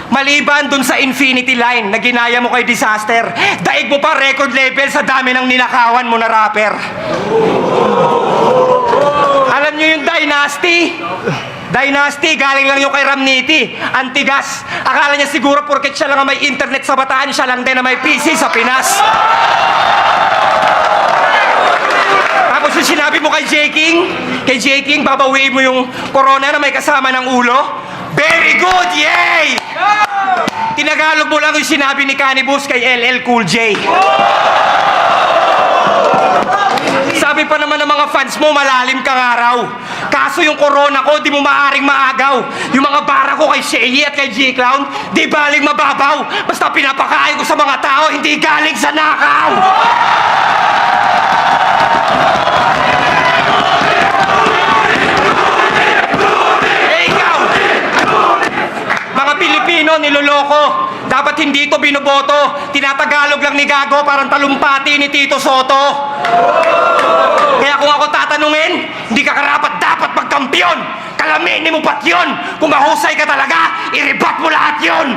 Maliban dun sa infinity line na ginaya mo kay Disaster, daig mo pa record level sa dami ng ninakawan mo na rapper. Alam nyo yung Dynasty? Dynasty, galing lang yung kay Ramniti. Antigas. Akala niya siguro porket siya lang ang may internet sa Bataan, siya lang din na may PC sa Pinas. Tapos yung sinabi mo kay J. King, babawiin mo yung corona na may kasama ng ulo. Very good, yay! Tinagalog mo lang yung sinabi ni Cannibus kay LL Cool J. Sabi pa naman ng mga fans mo, malalim kang araw. Kaso yung corona ko, di mo maaring maagaw. Yung mga bara ko kay Shay at kay G-Clown, di baling mababaw. Basta pinapakain ko sa mga tao, hindi galing sa nakaw. Mga Pilipino, niloloko. Dapat hindi ito binoboto. Tinatagalog lang ni Gago, parang talumpati ni Tito Soto. Kaya kung ako tatanungin, hindi ka karapat dapat magkampiyon. Kalaminin mo pat yun. Kung mahusay ka talaga, i-rebut mo lahat yun.